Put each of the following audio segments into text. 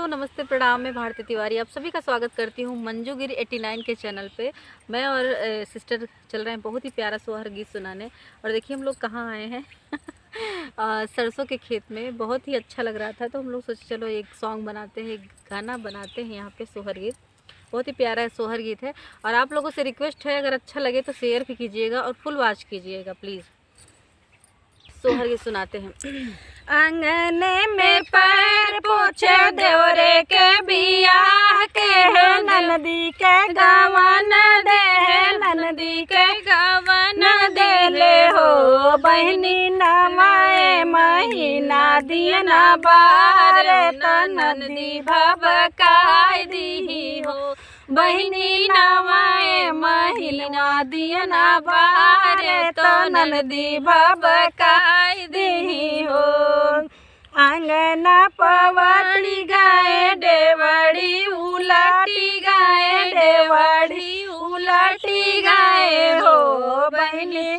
नमस्ते, प्रणाम। मैं भारती तिवारी आप सभी का स्वागत करती हूँ मंजू गिरी 89 के चैनल पे। मैं और सिस्टर चल रहे हैं बहुत ही प्यारा सोहर गीत सुनाने। और देखिए हम लोग कहाँ आए हैं सरसों के खेत में। बहुत ही अच्छा लग रहा था तो हम लोग सोचे चलो एक सॉन्ग बनाते हैं, एक गाना बनाते हैं यहाँ पे सोहर गीत। बहुत ही प्यारा सोहर गीत है और आप लोगों से रिक्वेस्ट है, अगर अच्छा लगे तो शेयर भी कीजिएगा और फुल वॉच कीजिएगा प्लीज़। सोहर गीत सुनाते हैं। आंगने में पैर पोछे देवरे के बियाह के है, ननदी के गवन दे है, ननदी के गवन दे ले हो। बहनी नवाए महीना दिए न बार तो ननदी भबकाई दी हो। बहनी नवाए महीना दिए न बार तो ननदी भबकाई दी हो। आंगना पवड़ी गाए डेवड़ी उलटी गाए, डेवड़ी उलटी गाए हो। बहनी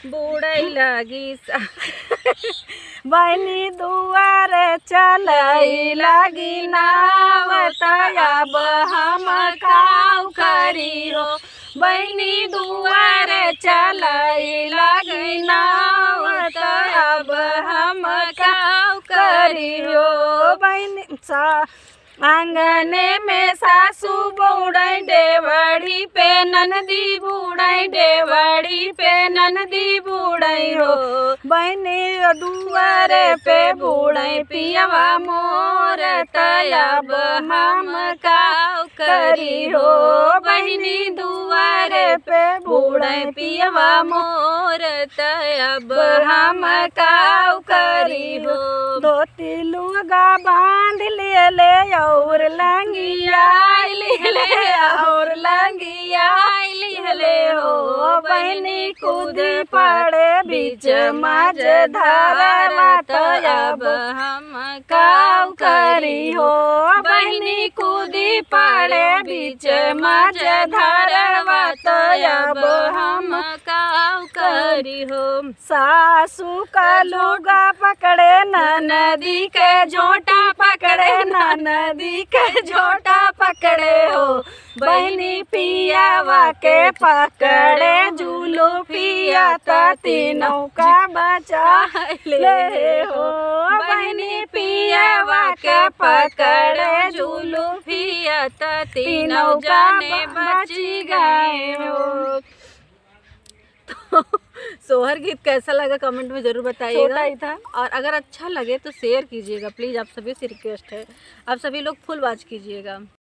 बूढ़ई लगी बहनी दुआर चलई लगी नावत, अब हम काऊ करी हो। बहनी दुआर चलई लगी नावत, अब हम काऊ करी हो। बहनी आंगने में सासू बूढ़ई डेवड़ी पे ननदी बूढ़ई, डेवड़ी पे ननदी बूढ़ई हो। बहनी दुआरे पे बूढ़ई पियवा मोर, तब हम काऊ करी हो। बहनी दुआरे पे बूढ़ई पियवा मोर, तब हम काऊ करी हो। धोती लुगा बांध ले और लंगिया ले और लंगिया ले हो। बहनी कूद पड़े बीच मज धरवा, अब हम काऊ करी हो। बहनी कूदी पड़े बीच मज धरवा, अब हम काऊ करी हो। सासू का लुगा पकड़े ननदी के झोटा पकड़े, ननदी के झोटा पकड़े हो। बहनी पियावा के पकड़े झूलो पिया तीनों का बचा ले हो। बहनी पियावा के पकड़े झूलो पिया तीनों जाने बची गए हो। तो सोहर गीत कैसा लगा कमेंट में ज़रूर बताइएगा। छोटा ही था और अगर अच्छा लगे तो शेयर कीजिएगा प्लीज़, आप सभी से रिक्वेस्ट है। आप सभी लोग फुल वॉच कीजिएगा।